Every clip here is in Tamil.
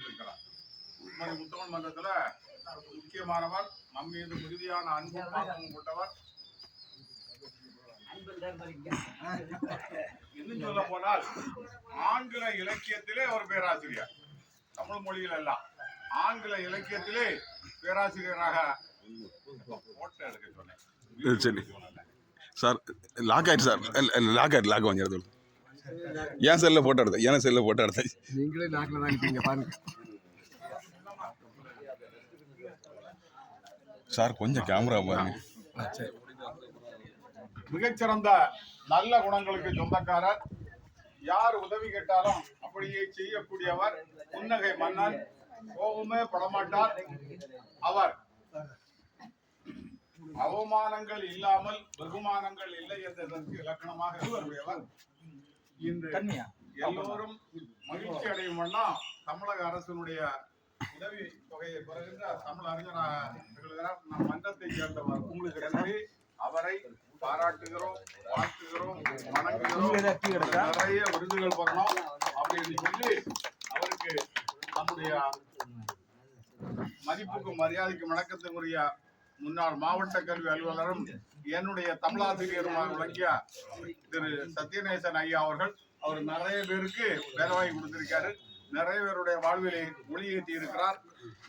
வைத்திருக்கிறார். முத்தமிழ் மன்றத்துல முக்கியமானவர், நம் மீது மிகுதியான அன்பு பாசமும் கொண்டவர். இன்னும் சொல்ல போனால் ஆங்கில இலக்கியத்திலே ஒரு பேராசிரியர், தமிழ் மொழியில் எல்லாம் ஆங்கில இலக்கியத்திலே பேராசிரியராக போட்டோ எடுக்க சொன்னேன். சார் லாக் ஆயிடுச்சு சார், லாக் வாங்கிறது ஏன் செல்லில் போட்டோ எடுத்தேன், ஏன் செல்லில் போட்டோ எடுத்தேன். நீங்களே லாக்கில் வாங்கிட்டீங்க பாருங்க சார், கொஞ்சம் கேமரா பாருங்க. மிகச்சிறந்த நல்ல குணங்களுக்கு சொந்தக்காரர், யார் உதவி கேட்டாலும் அப்படியே செய்யக்கூடியவர், புன்னகை மன்னன், கோபமே படமாட்டார். அவர் அவமானங்கள் இல்லாமல் வெகுமானங்கள் இல்லை என்பதற்கு இலக்கணமாக இருவருடையவர். இந்த எல்லோரும் மகிழ்ச்சி அடையும் வண்ணம் தமிழக அரசினுடைய உதவி தொகையை பெறுகின்ற தமிழ் அறிஞராக திகழ்கிறார். நம் மன்றத்தை சேர்ந்தவர். உங்களுக்கு எனவே அவரை பாராட்டுகிறோம், வாழ்த்துகிறோம், வணங்குகிறோம். நிறைய விருதுகள் பெறணும் அப்படின்னு சொல்லி அவருக்கு நம்முடைய மதிப்புக்கும் மரியாதைக்கும் வணக்கத்திற்குரிய முன்னாள் மாவட்ட கல்வி அலுவலரும் என்னுடைய தமிழாசிரியருமாக விளங்கிய திரு சத்யநேசன் ஐயா அவர்கள். அவர் நிறைய பேருக்கு வேலைவாய்ப்பு கொடுத்திருக்காரு, நிறைய பேருடைய வாழ்விலை ஒளியேற்றி இருக்கிறார்.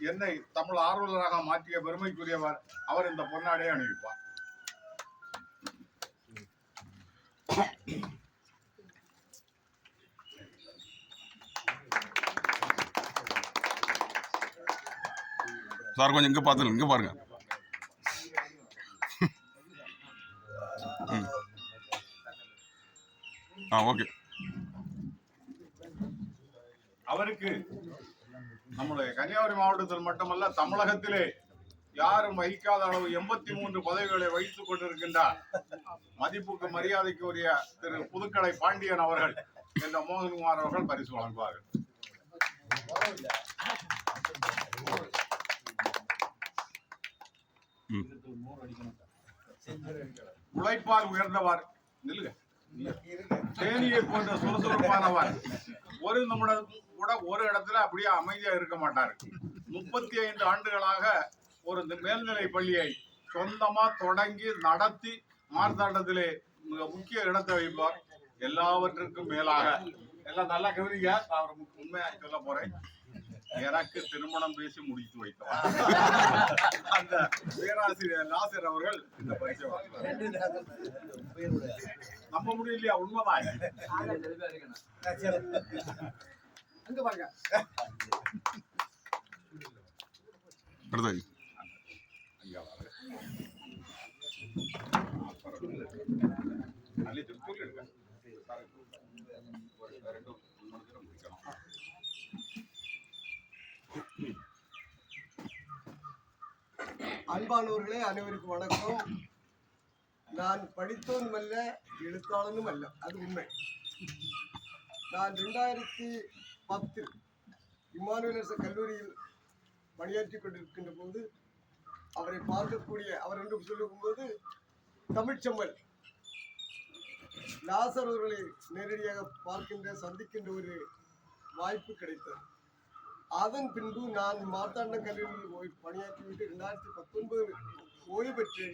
என்னை தமிழ் ஆர்வலராக மாற்றிய பெருமைக்குரியவர். அவர் இந்த பொன்னாடையை அணிவிப்பார். சார் கொஞ்சம் இங்க பாத்துருங்க, இங்க பாருங்க. ஓகே. அவருக்கு நம்முடைய கன்னியாகுமரி மாவட்டத்தில் மட்டுமல்ல, தமிழகத்திலே யாரும் வகிக்காத அளவு 83 பதவிகளை வகித்துக் கொண்டிருக்கின்றார். மதிப்புக்கு மரியாதைக்கு உரிய திரு புதுக்கடை பாண்டியன் அவர்கள் என்ற மோகன்குமார் அவர்கள் பரிசு வழங்குவார்கள். உழைப்பால் உயர்ந்தவர், தேனியை போன்ற சுறுசுறுப்பானவர். ஒரு நிமிடம் கூட ஒரு இடத்துல அப்படியே அமைதியா இருக்க மாட்டாரு. 35 ஆண்டுகளாக ஒரு மேல்நிலை பள்ளியை சொந்தமா தொடங்கி நடத்தி மார்த்தாண்டத்திலே மிக முக்கிய இடத்தை வைப்பார். எல்லாவற்றுக்கும் மேலாக எல்லாம் நல்லா கவனிங்க, அவர் உண்மையா சொல்ல போறேன். எனக்கு திருமணம் பேசி முடித்து வைத்தவர் அந்த பேராசிரியர் நாசர் அவர்கள் இந்த பரிசை நம்ப முடியலையா? உண்மைதான். அன்பானவர்களே, அனைவருக்கும் வணக்கம். நான் படித்தவனும் அல்ல, எழுத்தாளனும் அல்ல, அது உண்மை. நான் 2010 இம்மானுவேல் கல்லூரியில் பணியாற்றிக் கொண்டிருக்கின்ற போது அவரை பார்க்கக்கூடிய, அவர் என்று சொல்லும்போது தமிழ்ச்செம்மல் நாசர் அவர்களை நேரடியாக பார்க்கின்ற சந்திக்கின்ற ஒரு வாய்ப்பு கிடைத்தது. அதன் பின்பு நான் மார்த்தாண்ட கல்லூரியில் பணியாற்றிவிட்டு 2019 ஓய்வு பெற்று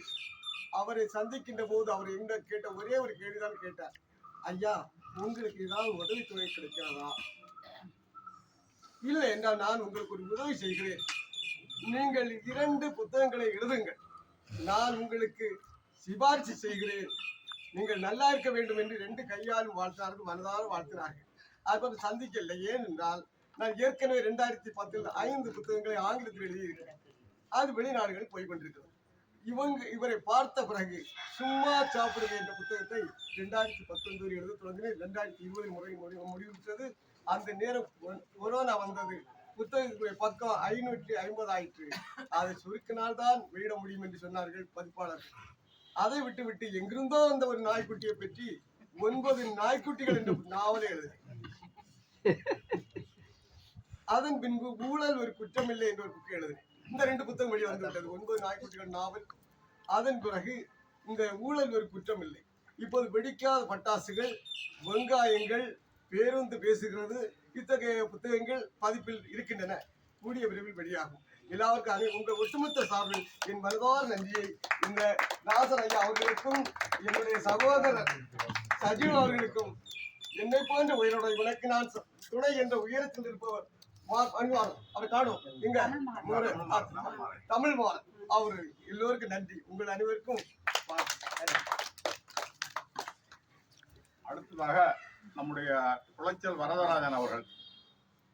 அவரை சந்திக்கின்ற போது அவர் எங்க கேட்ட ஒரே ஒரு கேள்விதான் கேட்டார். ஐயா, உங்களுக்கு ஏதாவது உதவித்தொகை கிடைக்கிறதா? இல்லை என்றால் நான் உங்களுக்கு ஒரு உதவி செய்கிறேன். நீங்கள் 2 புத்தகங்களை எழுதுங்கள், நான் உங்களுக்கு சிபாரிசு செய்கிறேன். நீங்கள் நல்லா இருக்க வேண்டும் என்று 2 கையாலும் வாழ்த்தினார்கள், மனதார வாழ்த்தினார்கள். அது சந்திக்கவில்லை. ஏனென்றால் நான் ஏற்கனவே 2010 5 புத்தகங்களை ஆங்கிலத்தில் எழுதியிருக்கிறேன். அது வெளிநாடுகளில் போய்கொண்டிருக்கிறது. இவரை பார்த்த பிறகு சும்மா சாப்பிடுங்க என்ற புத்தகத்தை 2019 எழுத தொடங்கினேன். 2020 முடிவுற்றது. அந்த நேரம் கொரோனா வந்தது. புத்தகத்துடைய பக்கம் 550 ஆயிற்று. அதை சுருக்கினால்தான் வெளியிட முடியும் என்று சொன்னார்கள் பதிப்பாளர்கள். அதை விட்டு எங்கிருந்தோ அந்த ஒரு நாய்க்குட்டியை பற்றி 9 நாய்க்குட்டிகள் என்ற நாவலை எழுதினேன். அதன் பின்பு ஊழல் ஒரு குற்றமில்லை என்ற ஒரு புக்கு எழுதினேன். இந்த 2 புத்தகம் வெளியே வந்துவிட்டது. 9 நாய்க்குட்டிகள் நாவல். அதன் பிறகு இந்த ஊழல் ஒரு குற்றம் இல்லை. இப்போது வெடிக்காத பட்டாசுகள், வெங்காயங்கள், பேருந்து பேசுகிறது. இத்தகைய புத்தகங்கள் பதிப்பில் இருக்கின்றன. கூடிய விரைவில் வெளியாகும். எல்லாருக்கும் உங்கள் ஒட்டுமொத்த சார்பில் என் மனதார நன்றியை இந்த நாசர் ஐயா அவர்களுக்கும் என்னுடைய சகோதரர் சஜீவ் அவர்களுக்கும் என்னை போன்ற உயரோட உனக்கு நான் துணை என்ற உயரத்தில் இருப்பவர் அவர் காணும் இங்க தமிழ் மாறன் அவரு எல்லோருக்கும் நன்றி. உங்கள் அனைவருக்கும் அடுத்ததாக நம்முடைய குளச்சல் வரதராஜன் அவர்கள்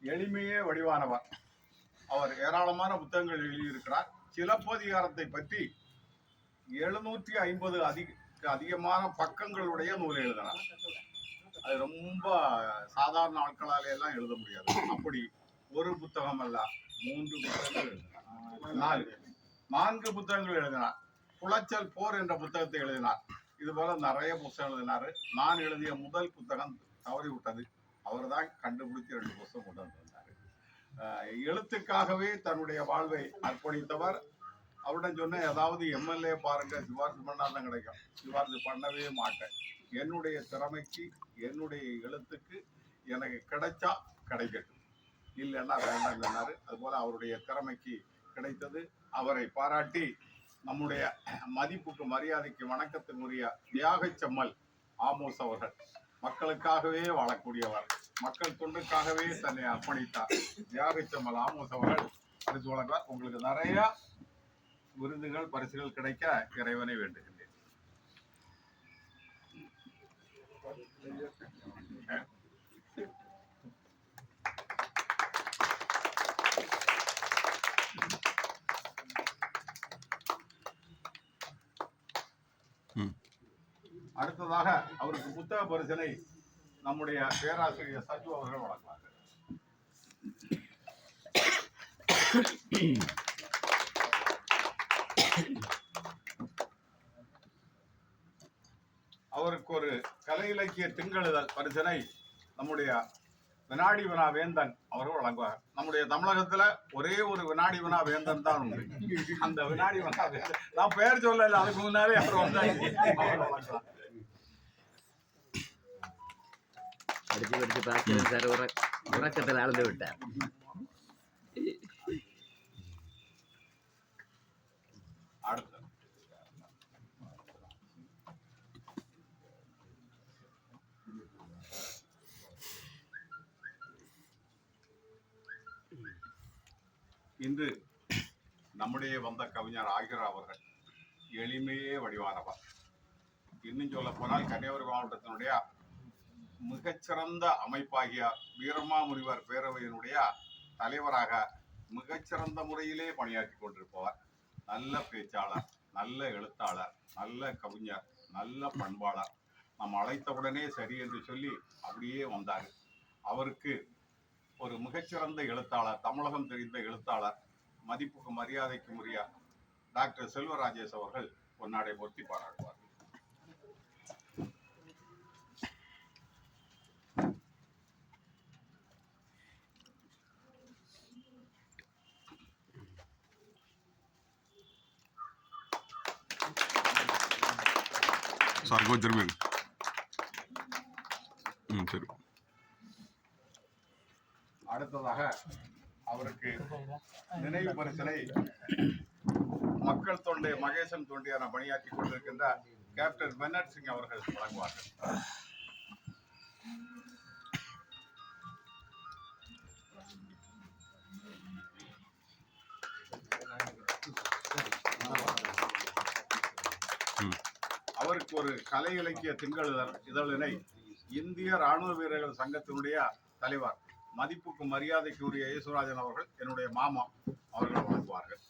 எளிமையே வடிவானவர். அவர் ஏராளமான புத்தகங்கள் எழுதியிருக்கிறார். சிலப்பதிகாரத்தை பற்றி 750 அதிகமான பக்கங்களுடைய நூல் எழுதினார். அது ரொம்ப சாதாரண ஆட்களாலே எல்லாம் எழுத முடியாது. அப்படி ஒரு புத்தகம் அல்ல, 3 புத்தகங்கள் எழுதினார். 4 புத்தகங்கள் எழுதினார். குளச்சல் போர் என்ற புத்தகத்தை எழுதினார். இது போல நிறைய புத்தகம் எழுதினாரு. நான் எழுதிய முதல் புத்தகம் தவறி விட்டது. அவர் தான் கண்டுபிடித்து 2 புத்தகம் கொண்டு வந்திருந்தாரு. எழுத்துக்காகவே தன்னுடைய வாழ்வை அர்ப்பணித்தவர். அவரிடம் சொன்ன ஏதாவது எம்எல்ஏ பாருங்க, சிபாரிசு பண்ணாதான் கிடைக்கும். சிபாரிசு பண்ணவே மாட்டேன். என்னுடைய திறமைக்கு, என்னுடைய எழுத்துக்கு எனக்கு கிடைச்சா கிடைக்கட்டும், இல்லைன்னா வேண்டாம் சொன்னாரு. அதுபோல அவருடைய திறமைக்கு கிடைத்தது. அவரை பாராட்டி நம்முடைய மதிப்புக்கு மரியாதைக்கு வணக்கத்தினுரிய தியாகச்செம்மல் ஆமோஸ் அவர்கள் மக்களுக்காகவே வாழக்கூடியவர், மக்கள் தொண்டுக்காகவே தன்னை அர்ப்பணித்தார். தியாகச்செம்மல் ஆமோஸ் அவர்கள் பரிசு வழங்குவார். உங்களுக்கு நிறைய விருதுகள் பரிசுகள் கிடைக்க இறைவனை வேண்டுகின்றேன். அடுத்ததாக அவருக்கு புத்தக பரிசனை நம்முடைய பேராசிரியர் சஜு அவர்கள் வழங்குவார்கள். அவருக்கு ஒரு கலை இலக்கிய திங்களெழுதல் பரிசனை நம்முடைய வினாடி வினா வேந்தன் அவர்கள் வழங்குவார். நம்முடைய தமிழகத்துல ஒரே ஒரு வினாடி வினா வேந்தன் தான் உண்டு. அந்த வினாடி வினா வேந்தன் நான் பெயர் சொல்லல, அதுக்கு முன்னாலே அவர் வந்தாங்க. படிச்சு பார்க்கிறேன் சார், உறக்கத்தில் ஆழ்ந்து விட்டார். அடுத்த இன்று நம்முடைய வந்த கவிஞர் ஆகிரா அவர்கள் எளிமையே வடிவானவர். இன்னும் சொல்ல போனால் கன்னியாகுமரி மாவட்டத்தினுடைய மிகச்சிறந்த அமைப்பாகிய வீரமாமுனிவர் பேரவையினுடைய தலைவராக மிகச்சிறந்த முறையிலே பணியாற்றி கொண்டிருப்பவர். நல்ல பேச்சாளர், நல்ல எழுத்தாளர், நல்ல கவிஞர், நல்ல பண்பாளர். நாம் அழைத்தவுடனே சரி என்று சொல்லி அப்படியே வந்தார். அவருக்கு ஒரு மிகச்சிறந்த எழுத்தாளர், தமிழகம் தெரிந்த எழுத்தாளர், மதிப்புக்கு மரியாதைக்கு உரிய டாக்டர் செல்வராஜேஷ் அவர்கள் பொன்னாடை போர்த்தி பாராட்டுவார். சார் திரும்பி சரி. அடுத்ததாக அவருக்கு நினைவு பரிசனை மக்கள் தொண்டை மகேசன் தொண்டியான பணியாற்றி கொண்டிருக்கின்ற கேப்டன் பென்னட் சிங் அவர்கள் வழங்குவார்கள். அவருக்கு ஒரு கலை இலக்கிய திங்களெழுதல் இதழினை இந்திய ராணுவ வீரர்கள் சங்கத்தினுடைய தலைவர், மதிப்புக்கு மரியாதைக்கு உரிய ஈஸ்வராஜன் அவர்கள், என்னுடைய மாமா அவர்கள் வழங்குவார்கள்.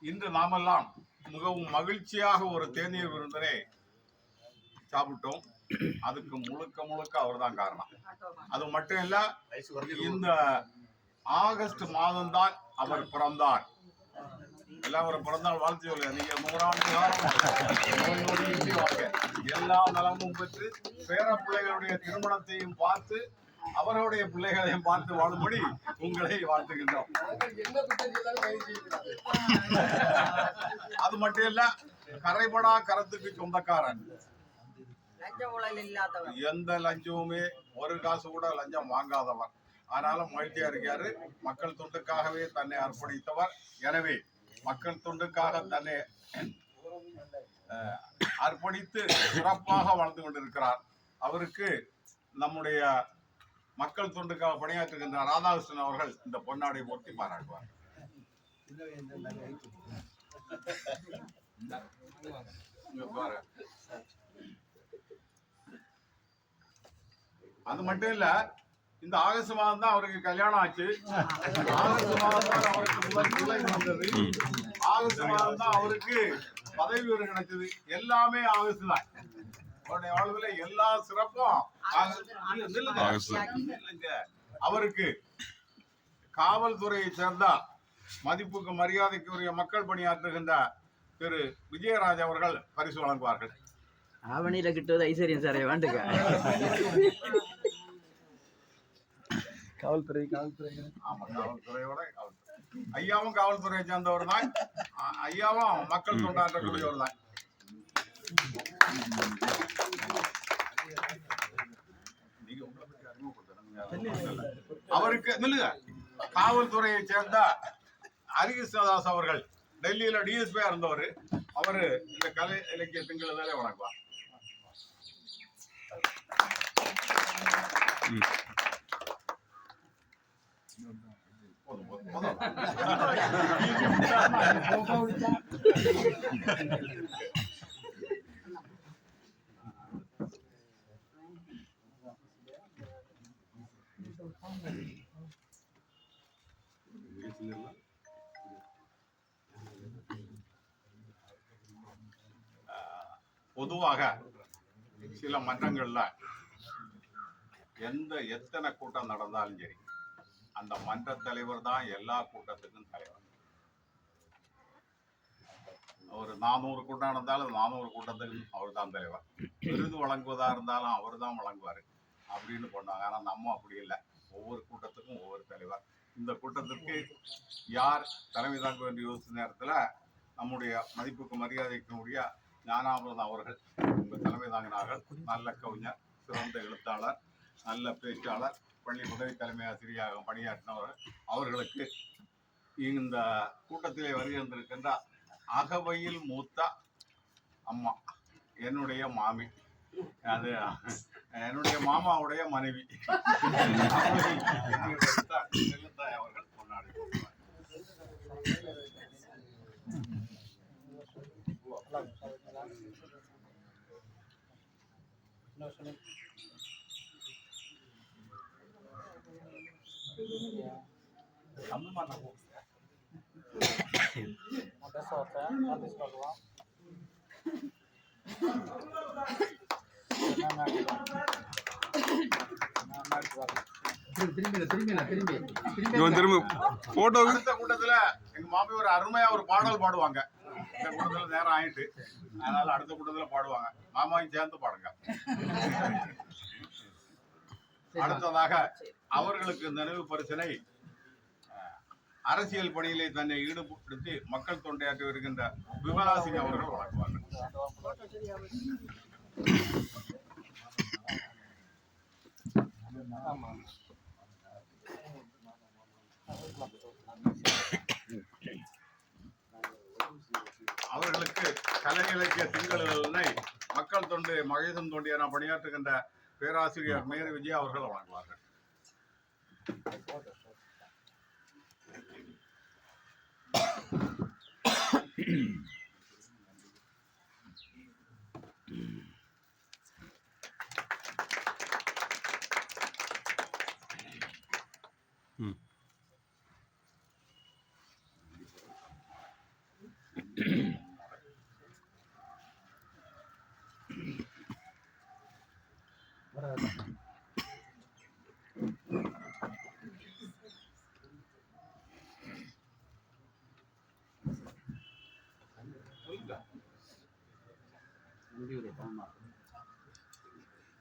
இன்று நாமெல்லாம் மிகவும் மகிழ்ச்சியாக ஒரு தேநீர் விருந்தினை சாப்பிட்டோம். அதுக்கு முழுக்க அவர்தான் காரணம். அது மட்டும் இல்ல, இந்த ஆகஸ்ட் மாதம்தான் அவர் பிறந்தார். எல்லாம் ஒரு பிறந்தநாள் வாழ்த்து சொல்லுங்க. நீங்க 100 ஆண்டு காலம் நோய் நொடியின்றி வாழ்க. எல்லா நலமும் பெற்று பேர பிள்ளைகளுடைய திருமணத்தையும் பார்த்து அவர்களுடைய பிள்ளைகளையும் பார்த்து வாழும்படி உங்களை வாழ்த்துகின்றோம். நாங்கள் என்ன குற்றம் செய்தாலும் கைது செய்யக்கூடாது. அது மட்டும் இல்ல, கரைபடா கரத்துக்கு சொந்தக்காரன், லஞ்ச ஊழல் இல்லாதவர், எந்த லஞ்சமுமே ஒரு காசு கூட லஞ்சம் வாங்காதவர், ஆனாலும் மகிழ்ச்சியா இருக்காரு. மக்கள் தொண்டுக்காகவே தன்னை அர்ப்பணித்தவர். எனவே மக்கள் தொண்டுக்காக தன்னை அர்ப்பணித்து சிறப்பாக வாழ்ந்து கொண்டிருக்கிறார். அவருக்கு நம்முடைய மக்கள் தொண்டுக்காக பணியாற்றுகின்ற ராதாகிருஷ்ணன் அவர்கள் இந்த பொன்னாடை போர்த்தி பாராட்டுவார். அது மட்டும் இல்ல, இந்த ஆகஸ்ட் மாதம் தான் அவருக்கு கல்யாணம் ஆச்சு. ஆகஸ்ட் மாதம் தான் அவருக்கு முதல் பிள்ளை வந்தது. ஆகஸ்ட் மாதம் தான் அவருக்கு பதவி உயர்வு கிடைச்சது. எல்லாமே ஆகஸ்ட் தான். அவருடைய வாழ்வுல எல்லா சிறப்பும் அவருக்கு காவல்துறையை சேர்ந்த மதிப்புக்கு மரியாதைக்குரிய மக்கள் பணியாற்றுகின்ற திரு விஜயராஜ் அவர்கள் பரிசு வழங்குவார்கள். ஆவணியில கிட்டுவது ஐஸ்வர்யம் சாரே வேண்டுங்க. ஆமா, காவல்துறையோட ஐயாவும் காவல்துறையை சேர்ந்தவர் தான். ஐயாவும் மக்கள் தொண்டாற்றக்கூடியவர் தான். அவருக்கு நில்லுங்க. காவல்துறையை சேர்ந்த ஹரிகிருஷ்ணதாஸ் அவர்கள் டெல்லியில டிஎஸ்பியா இருந்தவர். அவரு இந்த கலை இலக்கிய திங்களே வணங்குவார். பொதுவாக சில மன்றங்கள்ல எத்தனை கூட்டம் நடந்தாலும் சரி, அந்த மன்ற தலைவர் தான் எல்லா கூட்டத்துக்கும் தலைவர். ஒரு 400 கூட்டம் நடந்தாலும் 400 கூட்டத்துக்கு அவர் தான் தலைவர். விருது வழங்குவதா இருந்தாலும் அவர் தான் வழங்குவாரு அப்படின்னு பண்ணாங்க. ஆனா நம்ம அப்படி இல்லை. ஒவ்வொரு கூட்டத்துக்கும் ஒவ்வொரு தலைவர். இந்த கூட்டத்திற்கு யார் தலைமை தாங்க வேண்டிய யோசித்த நேரத்துல நம்முடைய மதிப்புக்கு மரியாதைக்குரிய ஞானாமிர்தம் அவர்கள் உங்க தலைமை தாங்கினார்கள். நல்ல கவிஞர், சிறந்த எழுத்தாளர், நல்ல பேச்சாளர், பள்ளி உதவி தலைமை ஆசிரியராக பணியாற்றினவர். அவர்களுக்கு இந்த கூட்டத்திலே வருகின்றிருக்கின்ற அகவையில் மூத்த அம்மா, என்னுடைய மாமி, அது என்னுடைய மாமாவுடைய மனைவி அவர்கள் கொண்டாடி திரும்ப போட்டோ. அடுத்த கூட்டத்துல எங்க மாமி ஒரு அருமையா ஒரு பாடல் பாடுவாங்க. இந்த கூட்டத்துல நேரம் ஆயிட்டு, அதனால அடுத்த கூட்டத்துல பாடுவாங்க. மாமாவையும் சேர்ந்து பாடுங்க. அடுத்ததாக அவர்களுக்கு நினைவு பரிசினை அரசியல் பணியிலே தன்னை ஈடுபடுத்தி மக்கள் தொண்டையாற்றி வருகின்ற விமலாசினி அவர்கள் வழங்குவார்கள். அவர்களுக்கு கலை இலக்கிய திங்களை மக்கள் தொண்டு மகேசன் தொண்டு என பணியாற்றுகின்ற பேராசிரியர் மேரி விஜயா அவர்கள் வழங்குவார்கள்.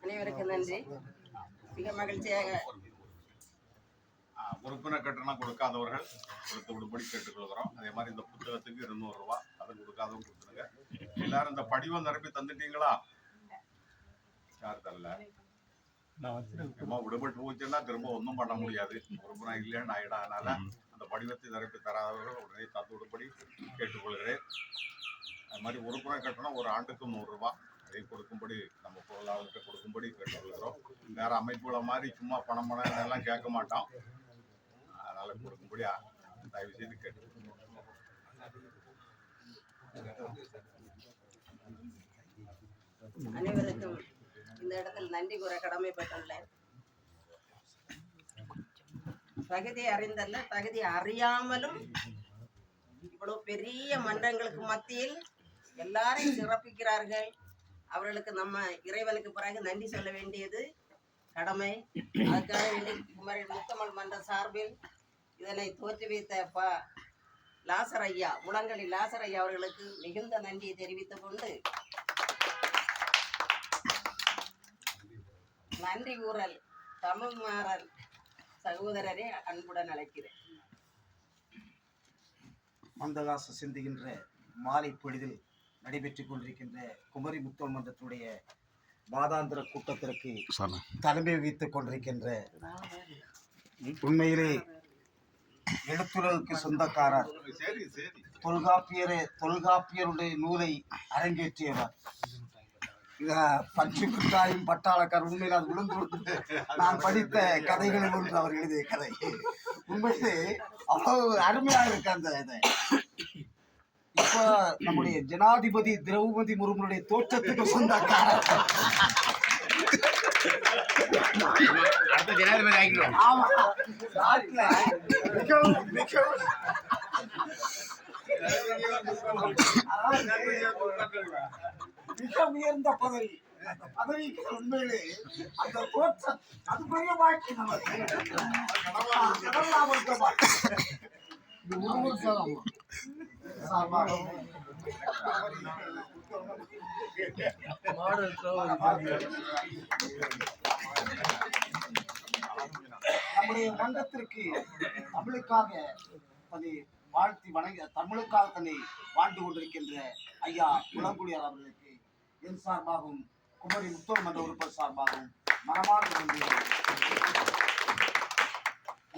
அனைவருக்கும் நன்றி. மிக மகிழ்ச்சியாக உறுப்பினர் கட்டணம் கொடுக்காதவர்கள் கொடுத்து விடுபடி கேட்டுக்கொள்கிறோம். அதே மாதிரி இந்த புத்தகத்துக்கு 200 ரூபா, அதை கொடுக்காதவங்க கொடுத்துருங்க. எல்லாரும் இந்த படிவம் நிரப்பி தந்துட்டீங்களா? யார் தரல? சும்மா விடுபட்டு போச்சுன்னா திரும்ப ஒன்றும் பண்ண முடியாது. உறுப்பினர் இல்லைன்னு ஆயிடும். அதனால அந்த படிவத்தை நிரப்பி தராதவர்கள் உடனே தந்து விடுபடி கேட்டுக்கொள்கிறேன். அது மாதிரி உறுப்பினர் கட்டணம் ஒரு ஆண்டுக்கு 100 ரூபா, அதை கொடுக்கும்படி நம்ம பொருளாளர்கிட்ட கொடுக்கும்படி கேட்டுக்கொள்கிறோம். வேற அமைப்புகளை மாதிரி சும்மா பணம் இதெல்லாம் கேட்க மாட்டோம். அதனால கொடுக்கும்படி தயவு செய்து கேட்டுக்கொள்கிறோம். அனைவருக்கும் இந்த இடத்தில் நன்றி கூற கடமைப்பட்டுள்ளேன். தகுதி அறிந்தல்ல, தகுதி அறியாமலும் இவ்வளவு பெரிய மன்றங்களுக்கு மத்தியில் எல்லாரையும் சிறப்பிக்கிறார்கள். அவர்களுக்கு நம்ம இறைவனுக்கு பிறகு நன்றி சொல்ல வேண்டியது கடமை. அதுக்காக வேண்டி குமரி முத்தமிழ் மன்ற சார்பில் இதனை தோற்றுவித்த லாசர் ஐயா, முழங்கலி லாசர் ஐயா அவர்களுக்கு மிகுந்த நன்றியை தெரிவித்துக் கொண்டு நன்றி கூறல் தமிழ் மாறல் சகோதரரே அன்புடன் அழைக்கிறேன். மந்தகாச சிந்துகின்ற மாலை பொழுதில் நடைபெற்றுக் கொண்டிருக்கின்ற குமரி முத்தமிழ் மன்றத்துடைய மாதாந்திர கூட்டத்திற்கு தலைமை வகித்துக் கொண்டிருக்கின்ற உண்மையிலே எழுத்துலகுக்கு சொந்தக்காரர், தொல்காப்பியருடைய நூலை அரங்கேற்றியவர், பஞ்சு குட்டாயும் பட்டாளக்கார். உண்மையில் அது விழுந்து நான் படித்த கதைகளில் ஒன்று அவர் எழுதிய கதை. உண்மையிலே அவ்வளவு அருமையாக இருக்கு அந்த இதை. இப்ப நம்முடைய ஜனாதிபதி திரௌபதி முர்முடைய தோற்றத்துக்கு சொந்தக்காரர். ஆமா, மிக உயர்ந்த பதவி. அந்த பதவிக்கு உண்மையிலே அந்த தோற்றம் அது பெரிய வாழ்க்கை நமக்கு. நம்முடைய மன்றத்திற்கு தமிழுக்காக தன்னை வாழ்த்தி வணங்கி தமிழுக்காக தன்னை வாழ்ந்து கொண்டிருக்கின்ற ஐயா முழங்குடியார் அவர்களுக்கு என் சார்பாகவும் குமரி முத்தமிழ் மன்ற உறுப்பினர் சார்பாகவும் மனமார்ந்த நன்றி.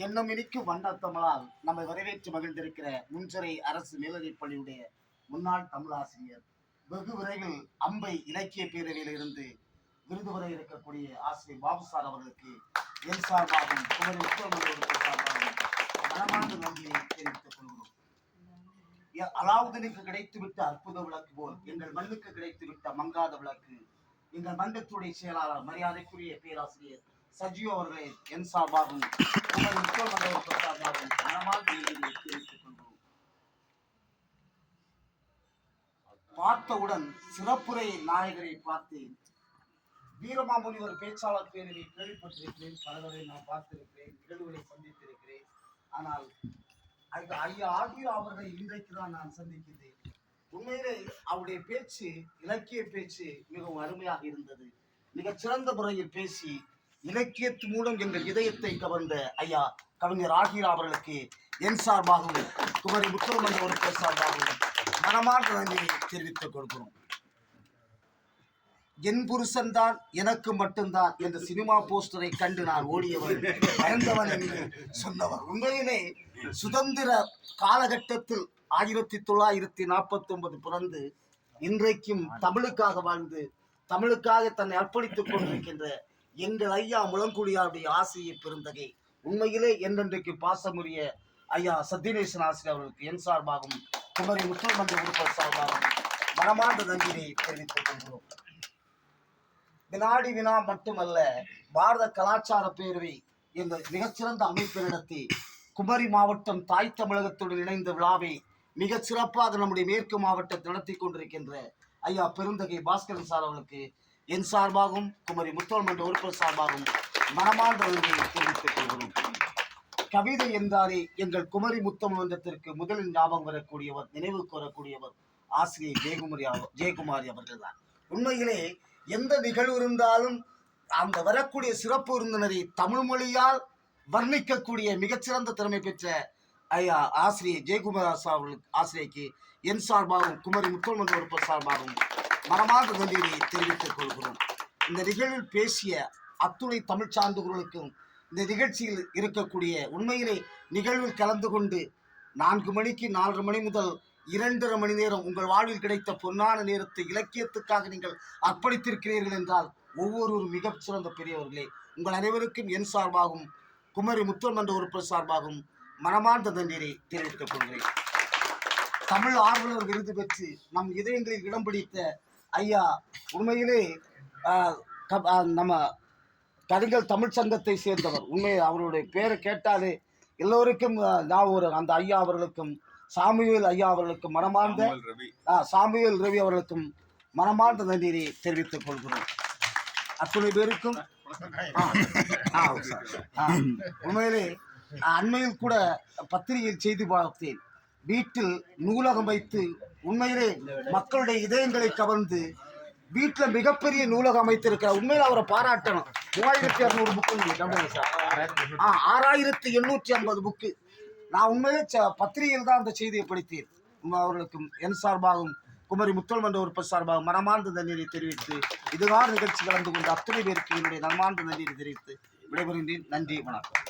எண்ணம் இனிக்கு வண்ணத்தமிழால் நம்மை வரவேற்று மகிழ்ந்திருக்கிற முன்சிறை அரசு மேல்நிலைப் பள்ளியுடைய முன்னாள் தமிழ் ஆசிரியர், வெகு விரைவில் அம்பை இலக்கிய பேரவையில் இருந்து விருது வரை இருக்கக்கூடிய ஆசிரியர் பாபு சார் அவர்களுக்கு என் சார்பாகவும் குமரி முத்தமிழ் மன்ற உறுப்பினர் சார்பாகவும் மனமார்ந்த நன்றியை தெரிவித்துக் கொள்கிறோம். அலாவுதனுக்கு கிடைத்துவிட்ட அற்புத விளக்கு போல் எங்கள் மண்ணுக்கு கிடைத்துவிட்ட மங்காத விளக்கு எங்கள் மன்றத்துடைய செயலாளர் மரியாதைக்குரிய பேராசிரியர் சஜிவ் அவர்களை என் சார்பாகவும் குமரி முத்தமிழ் மன்ற உறுப்பினர் சார்பாகவும் மனமார்ந்த நன்றியை தெரிவித்துக் கொள்கிறோம். பார்த்தவுடன் சிறப்புரை நாயகரை பார்த்தேன். வீரமாமுனிவர் பேச்சாளர் பேரவை கேள்விப்பட்டிருக்கிறேன், பலவரை நான் பார்த்திருக்கிறேன், நிகழ்வுகளை சந்தித்திருக்கிறேன். ஆனால் ஐயா ஆகியோ அவர்களை இன்றைக்கு தான் நான் சந்திக்கின்றேன். உண்மையிலே அவருடைய பேச்சு, இலக்கிய பேச்சு மிகவும் அருமையாக இருந்தது. மிகச் சிறந்த முறையில் பேசி இலக்கியத்து மூலம் எங்கள் இதயத்தை கவர்ந்த ஐயா கவிஞர் ஆகிரா அவர்களுக்கு என் சார்பாகவும் குமரி முத்தமிழ் மன்ற உறுப்பினர் சார்பாகவும் மனமார்ந்த நன்றியை தெரிவித்துக் கொள்கிறோம். என் புருஷன்தான் எனக்கு மட்டும்தான் என்ற சினிமா போஸ்டரை கண்டு நான் ஓடியவர், பயந்தவன் என்று சொன்னவர். உண்மையிலே சுதந்திர காலகட்டத்தில் 1949 பிறந்து இன்றைக்கும் தமிழுக்காக வாழ்ந்து தமிழுக்காக தன்னை அர்ப்பணித்துக் கொண்டிருக்கின்ற எங்கள் ஐயா முழங்குடியாருடைய ஆசிரியர் பெருந்தகை, உண்மையிலே என்றென்றைக்கு பாசமுரிய ஐயா சத்யநேசன் ஆசிரியர் அவர்களுக்கு என் சார்பாகவும் குமரி முத்தமிழ் மன்ற உறுப்பினர் சார்பாகவும் மனமார்ந்த நன்றியை தெரிவித்துக் கொள்கிறோம். வினாடி வினா மட்டுமல்ல, பாரத கலாச்சார பேரவை என்ற மிகச்சிறந்த அமைப்பை நடத்தி குமரி மாவட்டம் தாய் தமிழகத்துடன் இணைந்த விழாவை மிகச் சிறப்பாக நம்முடைய மேற்கு மாவட்டத்தில் நடத்தி கொண்டிருக்கின்ற ஐயா பெருந்தகை பாஸ்கரன் சார் அவர்களுக்கு என் சார்பாகவும் குமரி முத்தமிழ் மன்ற உறுப்பினர் சார்பாகவும் மனமார்ந்த நன்றியை தெரிவித்துக் கொள்கிறோம். கவிதை என்றாலே எங்கள் குமரி முத்தமிழ் மன்றத்திற்கு முதலில் ஞாபகம் வரக்கூடியவர், நினைவுக்கு வரக்கூடியவர் ஆசிரியர் ஜெயக்குமாரி அவர்கள் தான். உண்மையிலே எந்த நிகழ்வு இருந்தாலும் அந்த வரக்கூடிய சிறப்பு விருந்தினரை தமிழ் மொழியால் வர்ணிக்கக்கூடிய மிகச்சிறந்த திறமை பெற்ற ஐயா ஆசிரியர் ஜெயக்குமார் ஆசிரியருக்கு என் சார்பாகவும் குமரி முத்தமிழ் உறுப்பினர் சார்பாகவும் மனமார்ந்த நன்றியை தெரிவித்துக் கொள்கிறோம். இந்த நிகழ்வில் பேசிய அத்துணை தமிழ் சார்ந்தவர்களுக்கும் இந்த நிகழ்ச்சியில் இருக்கக்கூடிய உண்மையிலே நிகழ்வில் கலந்து கொண்டு 4 மணிக்கு 4:30 மணி முதல் 2:30 மணி நேரம் உங்கள் வாழ்வில் கிடைத்த பொன்னான நேரத்தை இலக்கியத்துக்காக நீங்கள் அர்ப்பணித்திருக்கிறீர்கள் என்றால் ஒவ்வொருவரும் மிகச் சிறந்த பெரியவர்களே. உங்கள் அனைவருக்கும் என் சார்பாகவும் குமரி முத்தமிழ் உறுப்பினர் சார்பாகவும் மனமார்ந்த நன்றியை தெரிவித்துக் கொள்கிறேன். தமிழ் ஆர்வலர் விருது பெற்று நம் இதயங்களில் இடம் பிடித்த ஐயா உண்மையிலே நம்ம கவிஞர் தமிழ் சங்கத்தை சேர்ந்தவர். உண்மையை அவருடைய பேரை கேட்டாலே எல்லோருக்கும் அந்த ஐயா அவர்களுக்கும் சாமுவேல் ஐயா அவர்களுக்கும் மனமார்ந்த சாமுவேல் ரவி அவர்களுக்கும் மனமார்ந்த நன்றியை தெரிவித்துக் கொள்கிறோம். அத்துணை பேருக்கும் உண்மையிலே அண்மையில் கூட பத்திரிகையில் செய்தி பார்த்தேன். வீட்டில் நூலகம் வைத்து உண்மையிலே மக்களுடைய இதயங்களை கவர்ந்து வீட்டில் மிகப்பெரிய நூலகம் அமைத்திருக்கிறார். உண்மையில் அவரை பாராட்டணும். 3600 புக்கு சார், 6850 புக்கு. நான் உண்மையிலே பத்திரிகையில் தான் அந்த செய்தியை படித்தேன். அவர்களுக்கும் என் சார்பாகவும் குமரி முத்தமிழ் உறுப்பினர் சார்பாகவும் மனமார்ந்த நன்றியை தெரிவித்து இதுகார நிகழ்ச்சி கலந்து கொண்டு அத்தனை பேருக்கு என்னுடைய மனமார்ந்த நன்றியை தெரிவித்து விடைபெறுகின்றேன். நன்றி, வணக்கம்.